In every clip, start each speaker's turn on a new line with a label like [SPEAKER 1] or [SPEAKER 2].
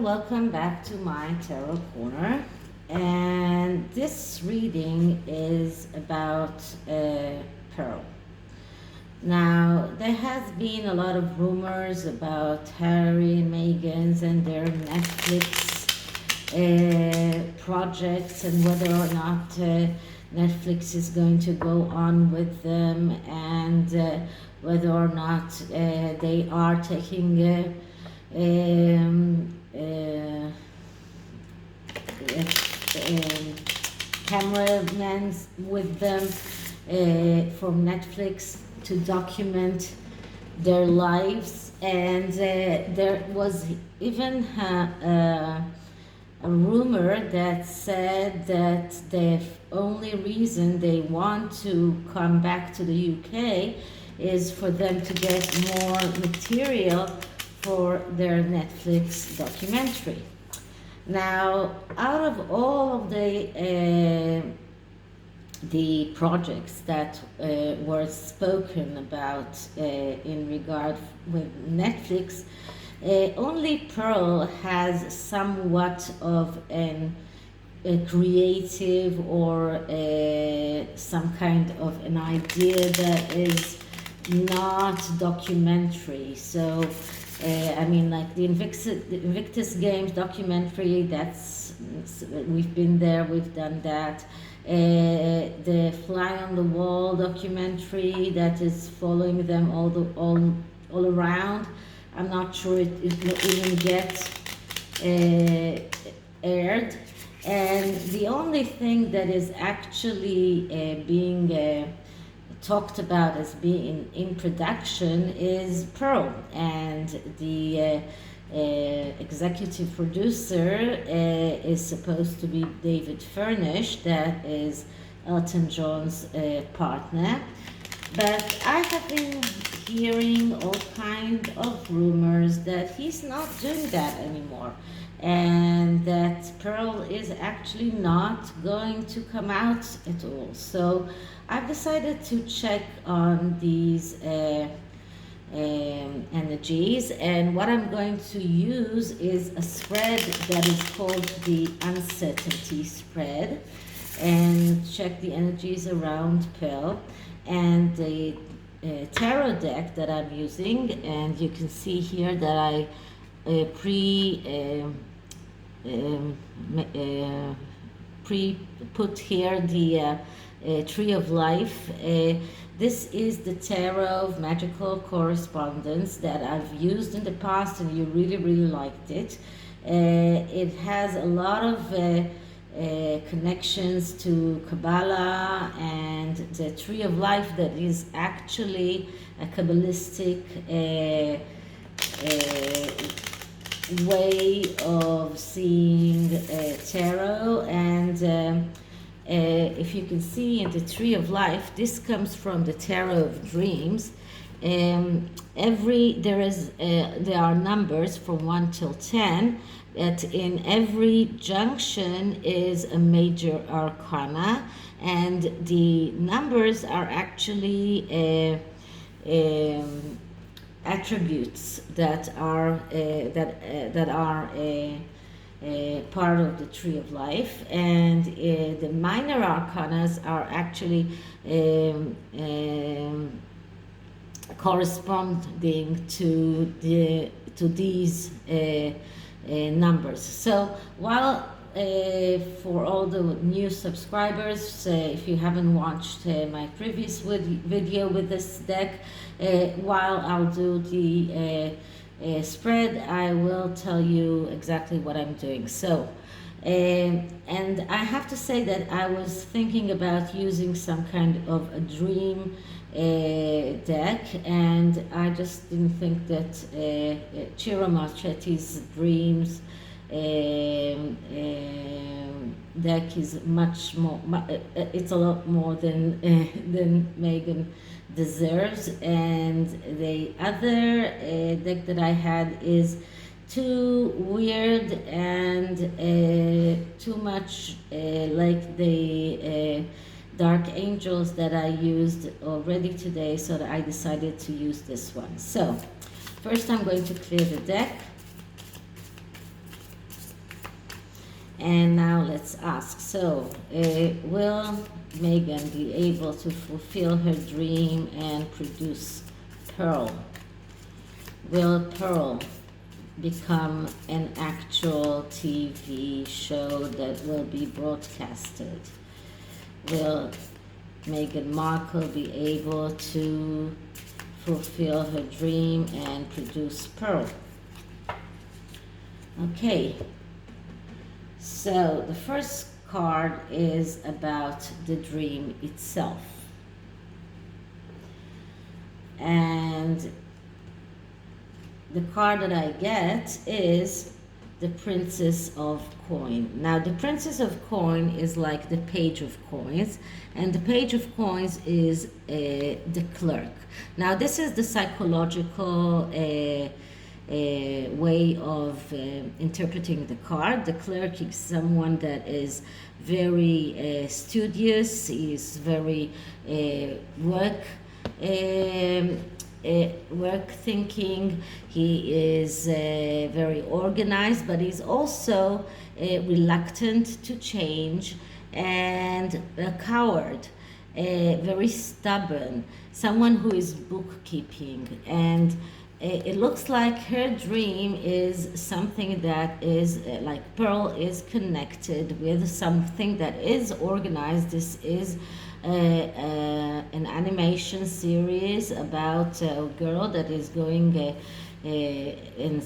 [SPEAKER 1] everyone, welcome back to my Tarot Corner. And this reading is about Pearl. Now, there has been a lot of rumors about Harry and Meghan's and their Netflix projects and whether or not Netflix is going to go on with them, and whether or not they are taking cameramen with them from Netflix to document their lives. And there was even a rumor that said that the only reason they want to come back to the UK is for them to get more material for their Netflix documentary. Now, out of all of the projects that were spoken about in regard with Netflix, only Pearl has somewhat of a creative or some kind of an idea that is not documentary. So I mean, like the Invictus Games documentary, we've been there, we've done that. The Fly on the Wall documentary that is following them all around. I'm not sure it will even get aired. And the only thing that is actually being talked about as being in production is Pearl, and the executive producer is supposed to be David Furnish, that is Elton John's partner. But I have been hearing all kinds of rumors that he's not doing that anymore, and that Pearl is actually not going to come out at all. So I've decided to check on these energies, and what I'm going to use is a spread that is called the Uncertainty Spread, and check the energies around Pearl. And the tarot deck that I'm using, and you can see here that I put here the Tree of Life. This is the Tarot of Magical Correspondence that I've used in the past, and you really liked it. It has a lot of connections to Kabbalah and the Tree of Life, that is actually a Kabbalistic way of seeing tarot. And if you can see in the Tree of Life, this comes from the Tarot of Dreams. There are numbers from 1 till 10, that in every junction is a major arcana, and the numbers are actually attributes that are part of the Tree of Life. And the minor arcanas are actually corresponding to these numbers. So while for all the new subscribers, if you haven't watched my previous video with this deck, while I'll do the spread, I will tell you exactly what I'm doing. So and I have to say that I was thinking about using some kind of a dream deck, and I just didn't think that Ciro Marchetti's dreams deck is much more, it's a lot more than Meghan deserves. And the other deck that I had is too weird and too much like the dark angels that I used already today, so that I decided to use this one. So first I'm going to clear the deck. And now let's ask, so will Meghan be able to fulfill her dream and produce Pearl? Will Pearl become an actual TV show that will be broadcasted? Will Meghan Markle be able to fulfill her dream and produce Pearl? Okay, so the first card is about the dream itself. And the card that I get is the Princess of Coin. Now, the Princess of Coin is like the Page of Coins, and the Page of Coins is the clerk. Now, this is the psychological way of interpreting the card. The clerk is someone that is very studious, is very work thinking. He is very organized, but he's also reluctant to change and a coward, very stubborn, someone who is bookkeeping. And it looks like her dream is something that is like Pearl is connected with something that is organized. This is an animation series about a girl that is going in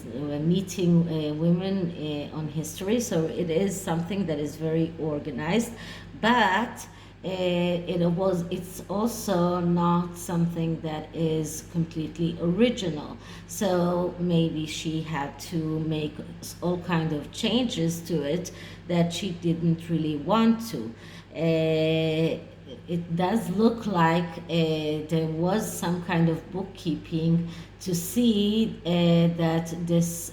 [SPEAKER 1] meeting women on history. So it is something that is very organized, but it's also not something that is completely original. So maybe she had to make all kind of changes to it that she didn't really want to. It does look like there was some kind of bookkeeping to see that this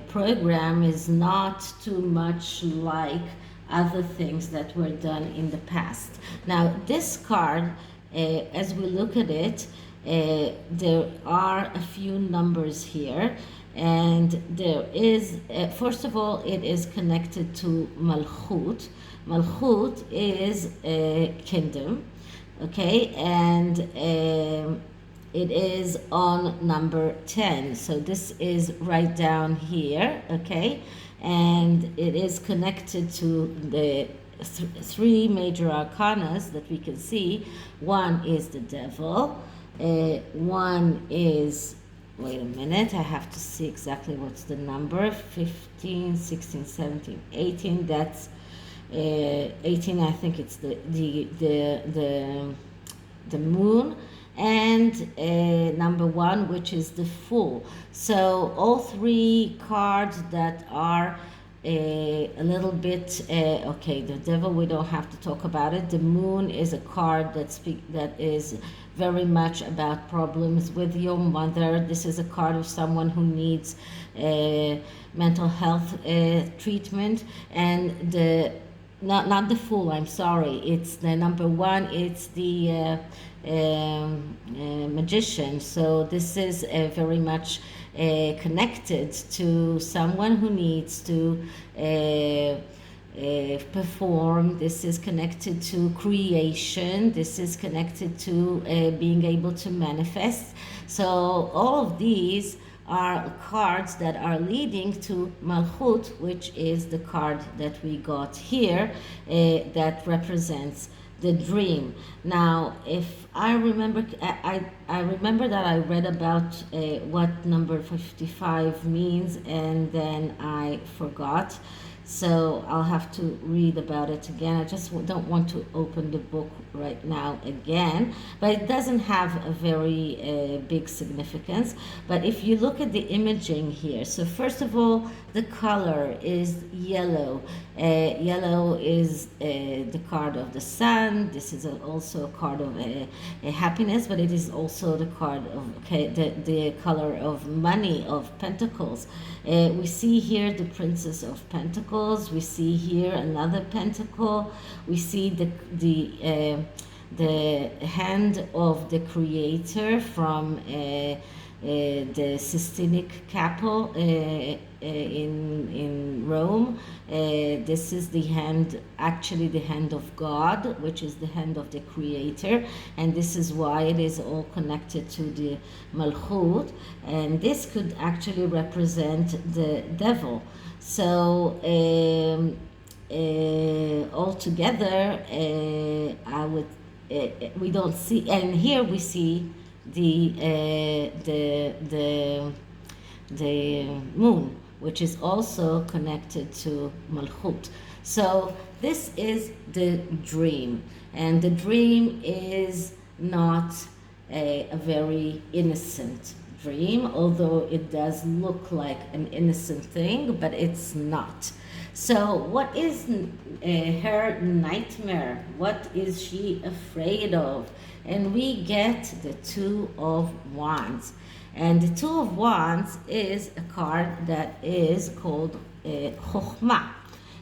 [SPEAKER 1] program is not too much like other things that were done in the past. Now, this card, as we look at it, there are a few numbers here, and there is, first of all, it is connected to Malchut. Malchut is a kingdom, okay, and it is on number 10. So this is right down here, okay, and it is connected to the three major arcanas that we can see. One is the devil, one is, wait a minute, I have to see exactly what's the number, 15, 16, 17, 18, that's 18, I think it's the moon, and number 1, which is the Fool. So all three cards that are a little bit okay, the devil, we don't have to talk about it. The moon is a card that is very much about problems with your mother. This is a card of someone who needs mental health treatment. And the not the Fool, I'm sorry, it's the number 1, it's the magician. So this is very much connected to someone who needs to perform. This is connected to creation. This is connected to being able to manifest. So all of these are cards that are leading to Malchut, which is the card that we got here, that represents the dream. Now, if I remember, I remember that I read about what number 55 means, and then I forgot. So I'll have to read about it again. I just don't want to open the book right now again, but it doesn't have a very big significance. But if you look at the imaging here, so first of all, the color is yellow. Yellow is the card of the sun. This is also a card of a happiness, but it is also the card of the color of money, of pentacles. We see here the Princess of Pentacles. We see here another pentacle. We see the hand of the Creator from the Sistine Chapel in Rome. This is the hand, actually the hand of God, which is the hand of the Creator, and this is why it is all connected to the Malchut, and this could actually represent the devil. So altogether, I would we don't see, and here we see the moon, which is also connected to Malchut. So this is the dream, and the dream is not a very innocent dream, although it does look like an innocent thing, but it's not. So what is her nightmare? What is she afraid of? And we get the Two of Wands. And the Two of Wands is a card that is called Chokhmah.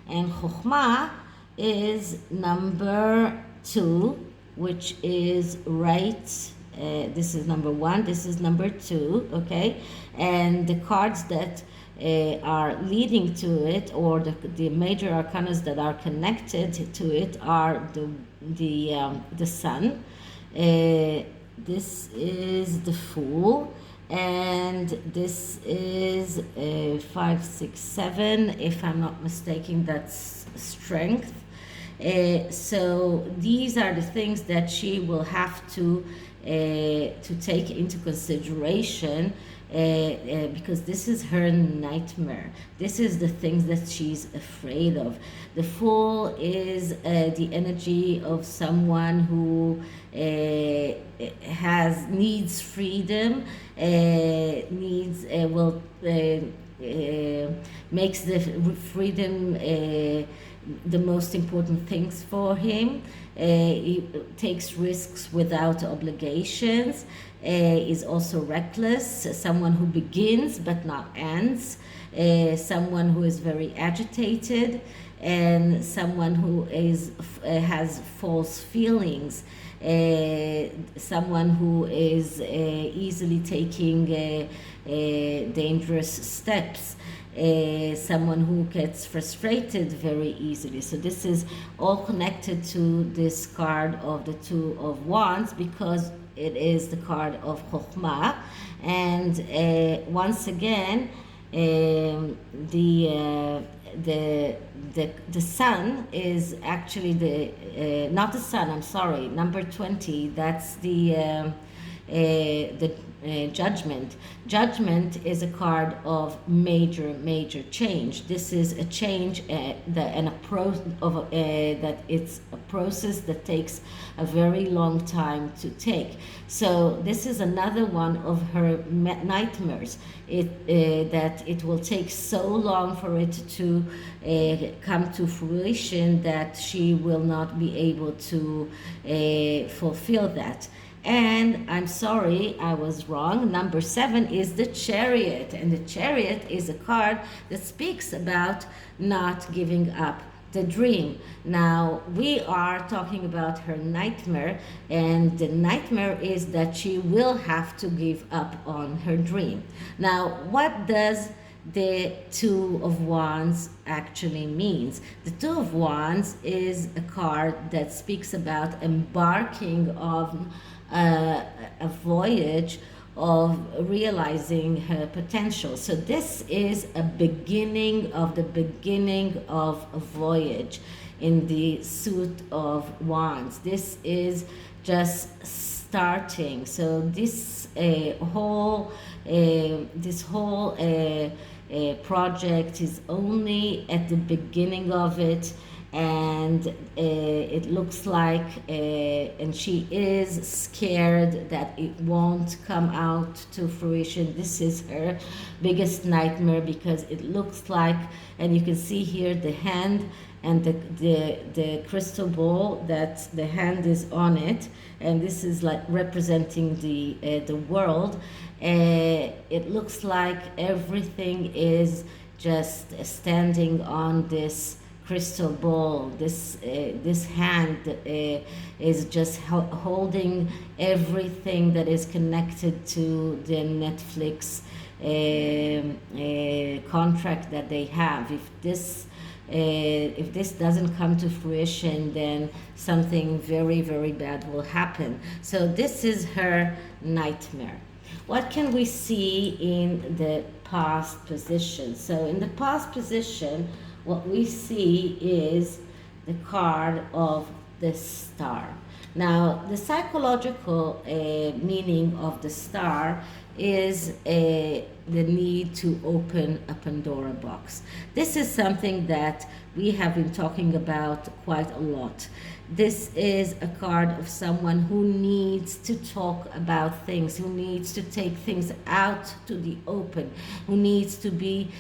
[SPEAKER 1] And Chokhmah is number 2, which is right. This is number 1, this is number 2, okay? And the cards that are leading to it, or the major arcanas that are connected to it, are the Sun. This is the Fool, and this is 5, 6, 7. If I'm not mistaken, that's Strength. So these are the things that she will have to take into consideration, because this is her nightmare. This is the things that she's afraid of. The Fool is the energy of someone who needs freedom, makes the freedom the most important things for him. He takes risks without obligations, is also reckless, someone who begins but not ends, someone who is very agitated, and someone who has false feelings, someone who is easily taking dangerous steps, someone who gets frustrated very easily. So this is all connected to this card of the Two of Wands, because it is the card of Chokhmah. And once again, the Sun is actually not the Sun, I'm sorry, number 20. That's the Judgment. Judgment is a card of major change. This is a change, that it's a process that takes a very long time to take. So this is another one of her nightmares. That it will take so long for it to come to fruition that she will not be able to fulfill that. And I'm sorry, I was wrong. Number 7 is the Chariot. And the Chariot is a card that speaks about not giving up the dream. Now, we are talking about her nightmare, and the nightmare is that she will have to give up on her dream. Now, what does the Two of Wands actually means? The Two of Wands is a card that speaks about embarking on a voyage of realizing her potential. So this is a beginning of the beginning of a voyage in the Suit of Wands. This is just starting. So this whole project is only at the beginning of it, and it looks like, and she is scared that it won't come out to fruition. This is her biggest nightmare, because it looks like, and you can see here the hand and the crystal ball, that the hand is on it, and this is like representing the world. It looks like everything is just standing on this crystal ball. This hand is just holding everything that is connected to the Netflix contract that they have. If this doesn't come to fruition, then something very, very bad will happen. So this is her nightmare. What can we see in the past position? So in the past position, what we see is the card of the star. Now, the psychological meaning of the star is the need to open a Pandora box. This is something that we have been talking about quite a lot. This is a card of someone who needs to talk about things, who needs to take things out to the open, who needs to be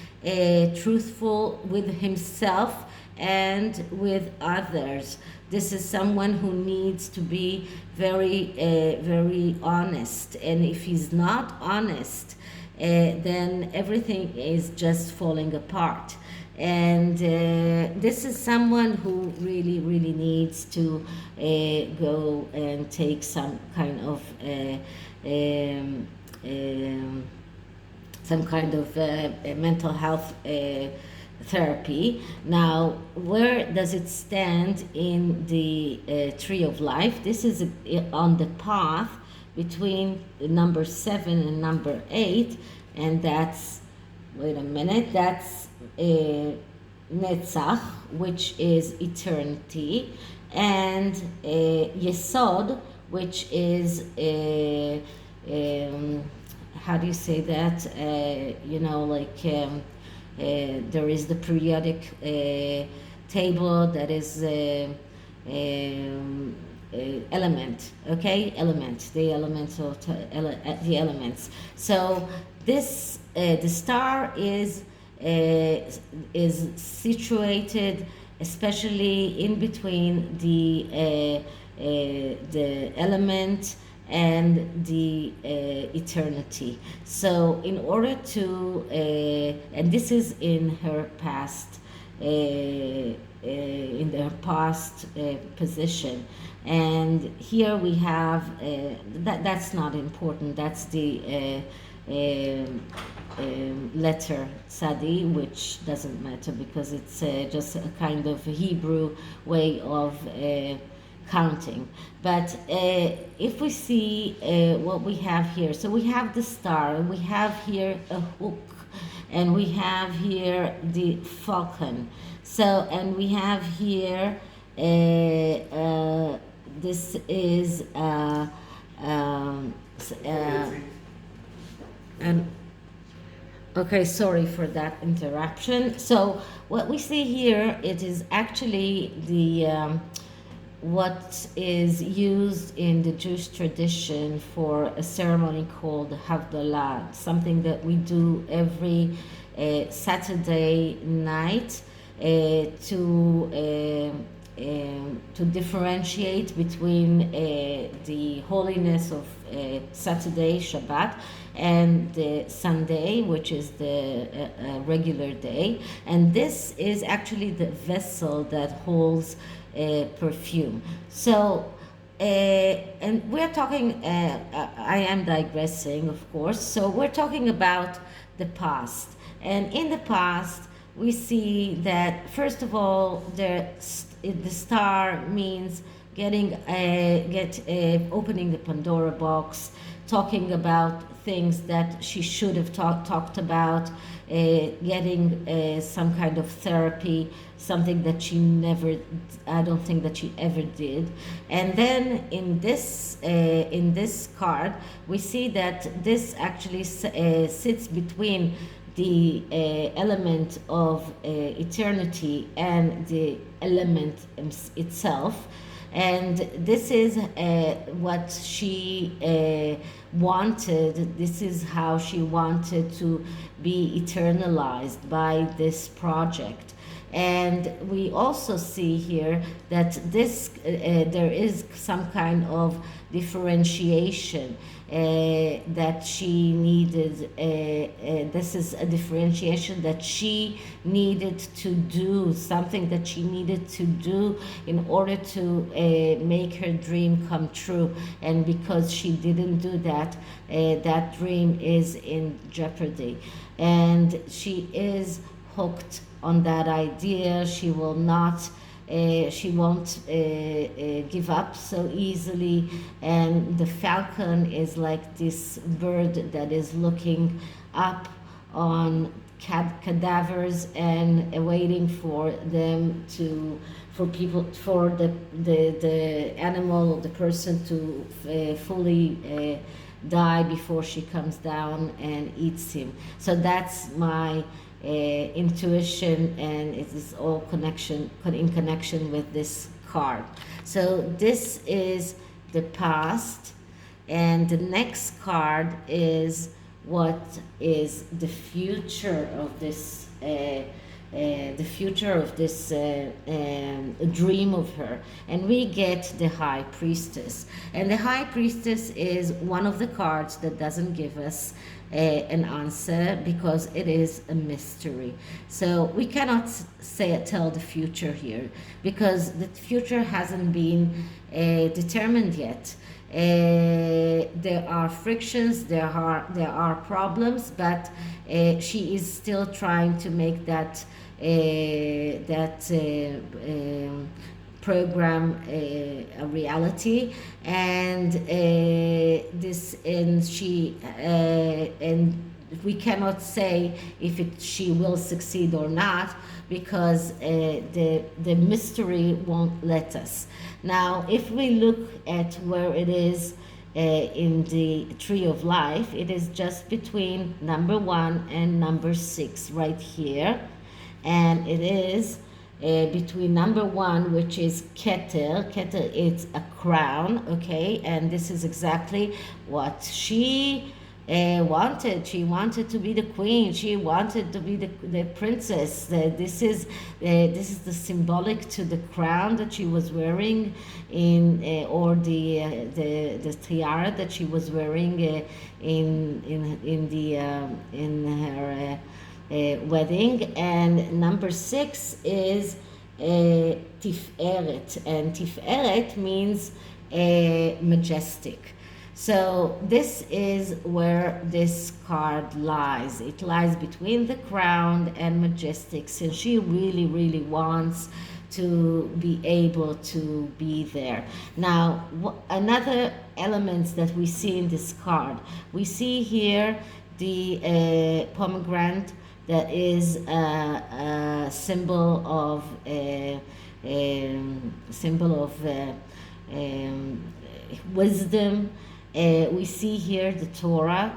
[SPEAKER 1] truthful with himself and with others. This is someone who needs to be very honest. And if he's not honest, then everything is just falling apart. And this is someone who really, really needs to go and take some kind of mental health therapy. Now, where does it stand in the tree of life? This is on the path between number 7 and number 8, and that's, wait a minute, that's Netzach, which is eternity, and Yesod, which is how do you say that? There is the periodic table that is element, okay? Element, the elemental, the elements. So this, the star is situated especially in between the element and the eternity. So in order to, and this is in her past, in their past position. And here we have, that's not important, that's the letter Tzadi, which doesn't matter because it's just a kind of Hebrew way of counting. But if we see what we have here, so we have the star, we have here a hook, and we have here the falcon. So, and we have here, this is, okay, sorry for that interruption. So what we see here, it is actually the what is used in the Jewish tradition for a ceremony called Havdalah, something that we do every Saturday night to differentiate between the holiness of Saturday, Shabbat, and Sunday, which is the regular day. And this is actually the vessel that holds perfume. So, and we're talking, I am digressing, of course. So we're talking about the past. And in the past, we see that, first of all, the star means opening the Pandora box, talking about things that she should have talked about, getting some kind of therapy, something that she never, I don't think that she ever did. And then in this card, we see that this actually sits between the element of eternity and the element itself. And this is what she wanted. This is how she wanted to be eternalized by this project. And we also see here that this there is some kind of differentiation that she needed. This is a differentiation that she needed to do, something that she needed to do in order to make her dream come true. And because she didn't do that, that dream is in jeopardy. And she is hooked on that idea. She will not she won't give up so easily. And the falcon is like this bird that is looking up on cadavers and waiting for them to, for people, for the animal, the person to fully die before she comes down and eats him. So that's my intuition, and it is all in connection with this card. So this is the past, and the next card is what is the future of this dream of her. And we get the High Priestess, and the High Priestess is one of the cards that doesn't give us an answer because it is a mystery. So we cannot tell the future here because the future hasn't been determined yet. There are frictions, there are problems, but she is still trying to make that program a reality. And we cannot say if she will succeed or not because the mystery won't let us. Now, if we look at where it is in the tree of life, it is just between number 1 and number 6 right here. And it is between number 1, which is GETTR. GETTR is a crown, okay? And this is exactly what she wanted. She wanted to be the queen. She wanted to be the princess. This is the symbolic to the crown that she was wearing or the tiara that she was wearing in her wedding. And number 6 is Tiferet, and Tiferet means majestic. So this is where this card lies. It lies between the crown and majestic, since she really, really wants to be able to be there. Now, another element that we see in this card, we see here the pomegranate that is a symbol of wisdom. We see here the Torah,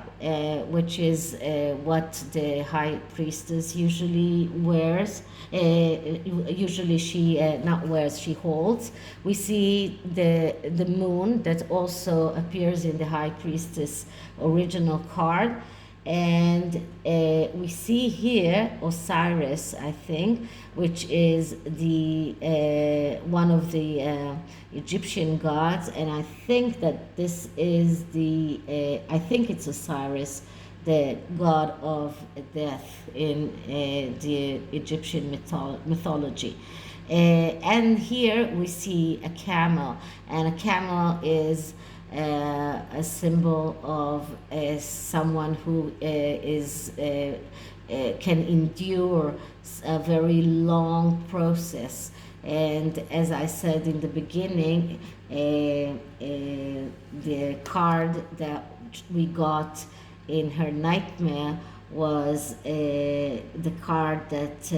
[SPEAKER 1] which is what the High Priestess usually wears. Usually she not wears, she holds. We see the moon that also appears in the High Priestess original card. And we see here Osiris, I think, which is the one of the Egyptian gods, and I think that this is I think it's Osiris, the god of death in the Egyptian mythology. And here we see a camel, and a camel is a symbol of someone who can endure a very long process. And as I said in the beginning, the card that we got in her nightmare was the card that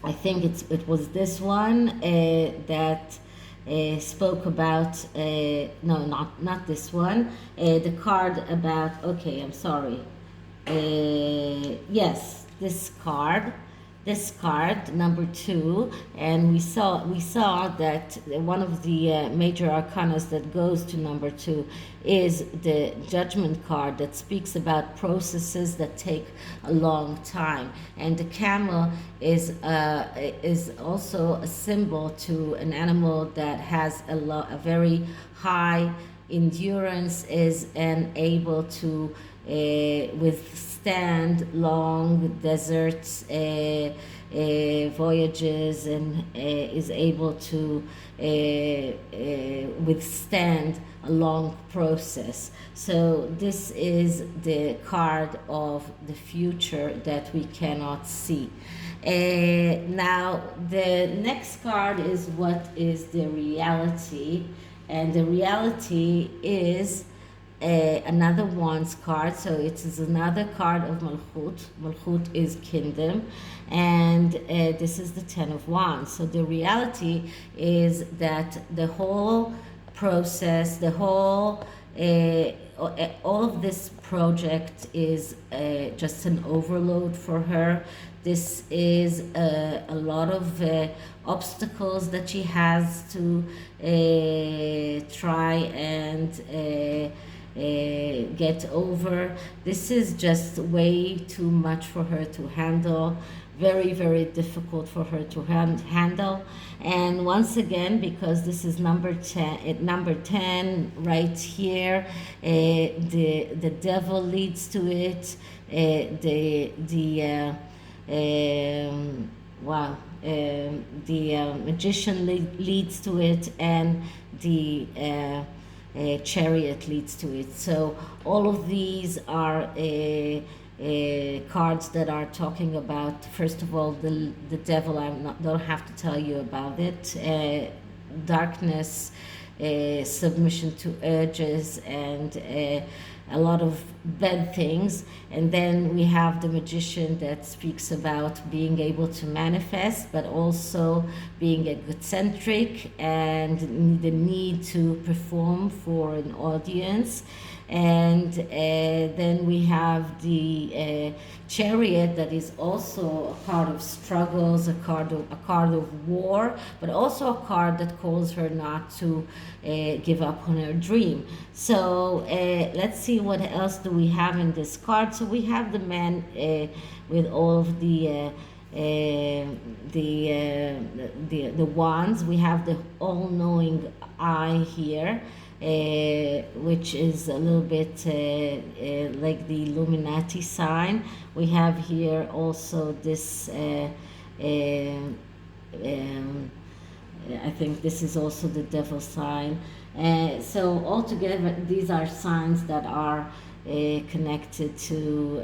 [SPEAKER 1] I think it was this one that spoke about, no, not this one, the card about, okay, I'm sorry, yes, this card this card, number 2, and we saw that one of the major arcanas that goes to number 2 is the Judgment card that speaks about processes that take a long time. And the camel is also a symbol to an animal that has a very high endurance, is and able to withstand long deserts voyages, and is able to withstand a long process. So this is the card of the future that we cannot see. Now the next card is what is the reality, and the reality is another Wands card. So it is another card of Malchut. Malchut is kingdom, and this is the Ten of Wands. So the reality is that the whole process, the whole all of this project is just an overload for her. This is a lot of obstacles that she has to try and get over. This is just way too much for her to handle. Very, very difficult for her to handle. And once again, because this is number 10 right here, the devil leads to it. The magician leads to it, and the chariot leads to it. So all of these are cards that are talking about, first of all, the devil. Don't have to tell you about it. Darkness, submission to urges, and a lot of bad things. And then we have the magician that speaks about being able to manifest, but also being egocentric and the need to perform for an audience. And then we have the chariot, that is also a card of struggles, a card of war, but also a card that calls her not to give up on her dream. So let's see what else do we have in this card. So we have the man with all of the wands. We have the all-knowing eye here, which is a little bit like the Illuminati sign. We have here also this I think this is also the devil sign. So altogether, these are signs that are connected to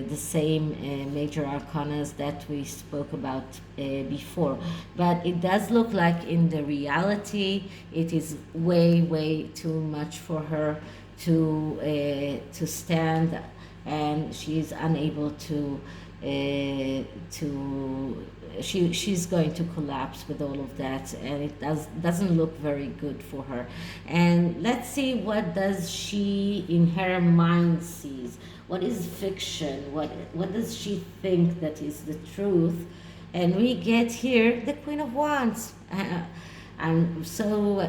[SPEAKER 1] the same major arcanas that we spoke about before. But it does look like in the reality, it is way, way too much for her to stand, and she is unable to she's going to collapse with all of that, and it doesn't look very good for her. And let's see, what does she in her mind sees? What is fiction? What does she think that is the truth? And we get here the Queen of Wands. And so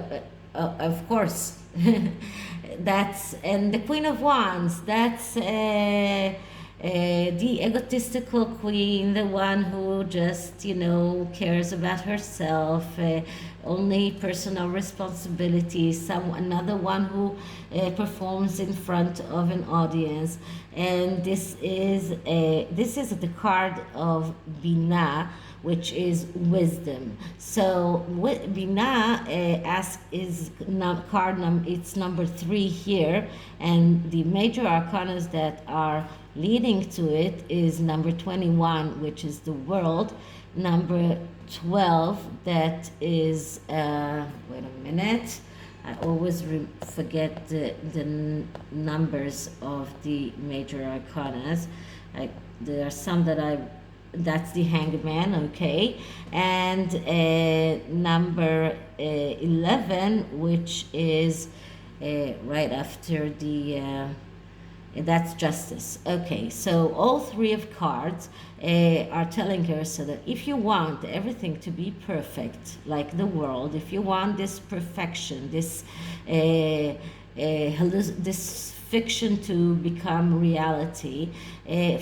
[SPEAKER 1] of course and the Queen of Wands, that's the egotistical queen, the one who just, cares about herself, only personal responsibilities, another one who performs in front of an audience. And this is the card of Binah, which is wisdom. So Binah it's number 3 here, and the major arcanas that are leading to it is number 21, which is the world, number 12, that is wait a minute, I always forget the numbers of the major arcanas. There are some that's the hangman, okay, and number 11, which is right after the That's justice. Okay, so all three of cards are telling her so that if you want everything to be perfect, like the world, if you want this perfection, this fiction to become reality,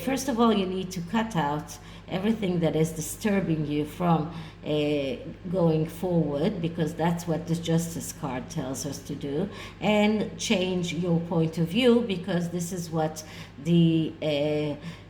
[SPEAKER 1] first of all, you need to cut out everything that is disturbing you from going forward, because that's what the justice card tells us to do, and change your point of view, because this is what the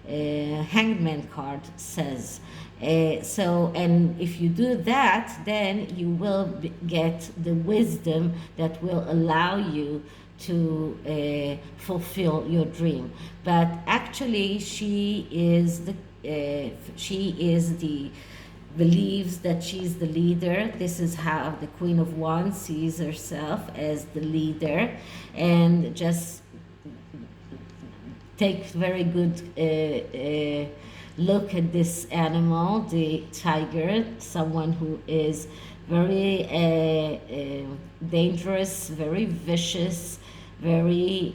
[SPEAKER 1] hangman card says. And if you do that, then you will get the wisdom that will allow you to fulfill your dream. But actually, she is the believes that she's the leader. This is how the Queen of Wands sees herself, as the leader, and just take very good look at this animal, the tiger, someone who is very dangerous, very vicious, very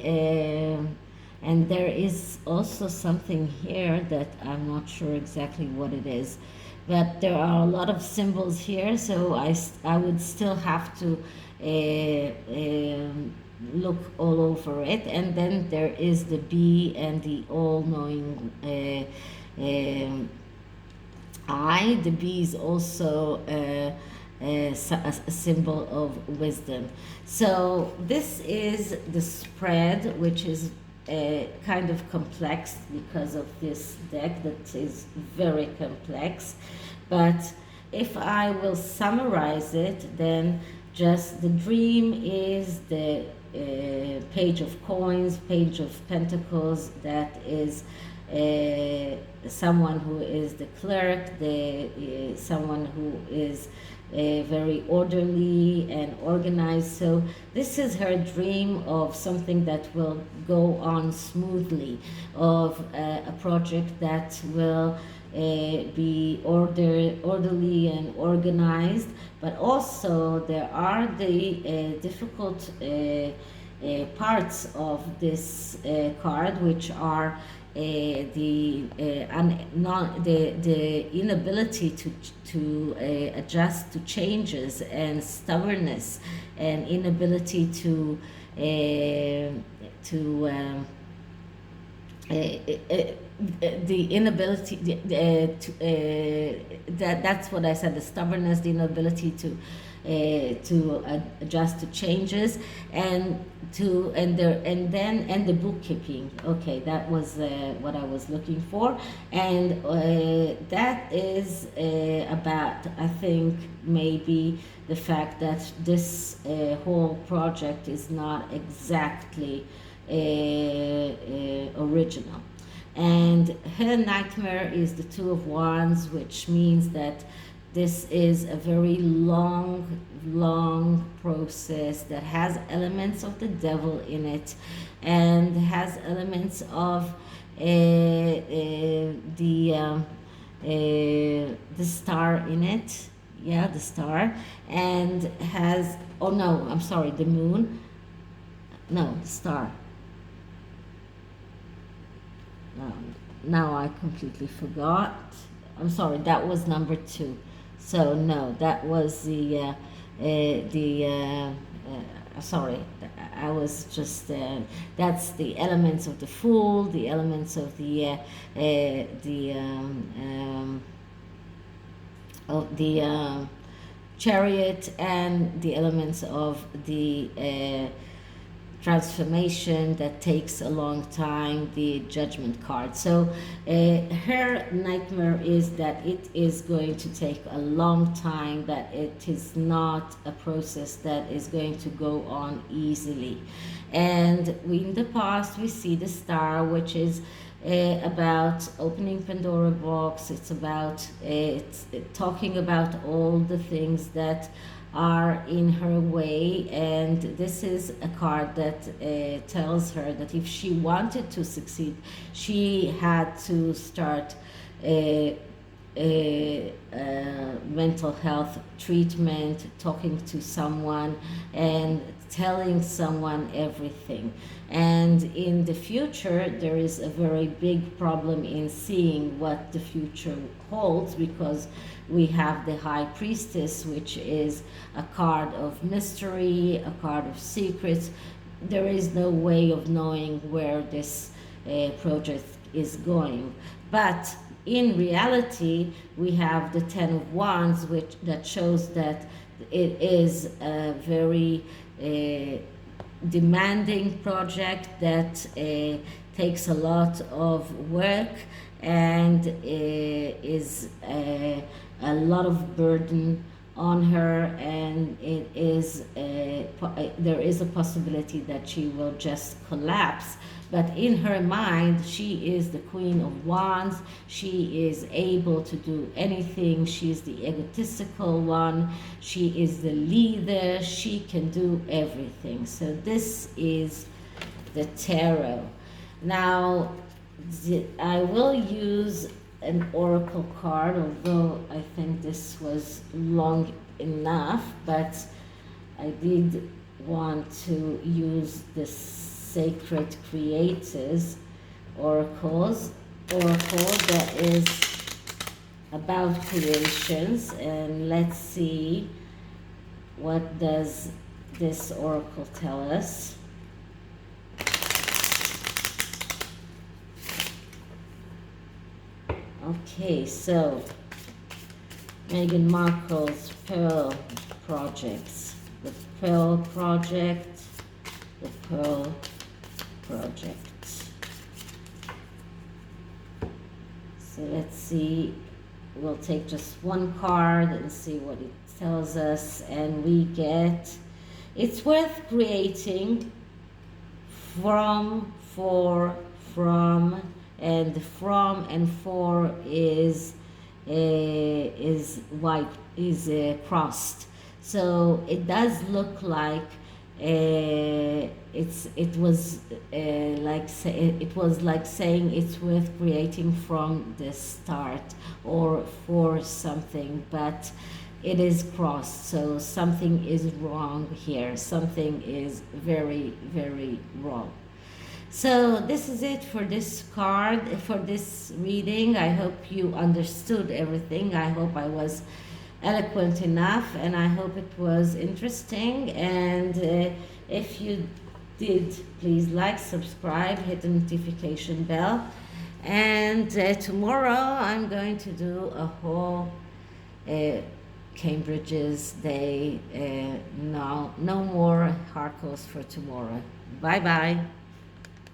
[SPEAKER 1] and there is also something here that I'm not sure exactly what it is, but there are a lot of symbols here, so I would still have to look all over it. And then there is the bee and the all-knowing eye. The bee is also a symbol of wisdom. So this is the spread, which is kind of complex because of this deck that is very complex. But if I will summarize it, then just the dream is the page of coins, page of pentacles, that is someone who is the clerk, someone who is very orderly and organized. So this is her dream of something that will go on smoothly, of a project that will be orderly and organized. But also there are the difficult parts of this card, which are the inability to adjust to changes, and stubbornness, and inability to the inability that's what I said, the stubbornness, the inability to adjust to changes, and the bookkeeping. Okay, that was what I was looking for. And that is about, I think, maybe the fact that this whole project is not exactly original. And her nightmare is the Two of Wands, which means that this is a very long process that has elements of the devil in it, and has elements of the star in it. Yeah, the star. And has, oh no, I'm sorry, the moon. No, the star. Now I completely forgot. I'm sorry, that was number 2. So no, that was sorry, I was just that's the elements of the Fool, the elements of the Chariot, and the elements of the transformation that takes a long time, the Judgment card. So her nightmare is that it is going to take a long time, that it is not a process that is going to go on easily. And in the past we see the star, which is about opening Pandora box. It's about it's talking about all the things that are in her way. And this is a card that tells her that if she wanted to succeed, she had to start mental health treatment, talking to someone, and telling someone everything. And in the future, there is a very big problem in seeing what the future holds, because we have the High Priestess, which is a card of mystery, a card of secrets. There is no way of knowing where this project is going. But in reality, we have the Ten of Wands, which that shows that it is a very demanding project that takes a lot of work and is a lot of burden on her, and it is there is a possibility that she will just collapse. But in her mind, she is the Queen of Wands. She is able to do anything. She's the egotistical one. She is the leader. She can do everything. So this is the tarot. Now, I will use an oracle card, although I think this was long enough, but I did want to use the Sacred Creators oracle that is about creations. And let's see, what does this oracle tell us? Okay, so Meghan Markle's Pearl projects. The Pearl project, the Pearl project. So let's see, we'll take just one card and see what it tells us, and we get, it's worth creating from, for, from, and from and for is white, is crossed. So it does look like it was like saying it's worth creating from the start or for something, but it is crossed. So something is wrong here. Something is very, very wrong. So this is it for this card, for this reading. I hope you understood everything. I hope I was eloquent enough, and I hope it was interesting. And if you did, please like, subscribe, hit the notification bell. And tomorrow I'm going to do a whole Cambridge's Day. No more Harkles for tomorrow. Bye bye.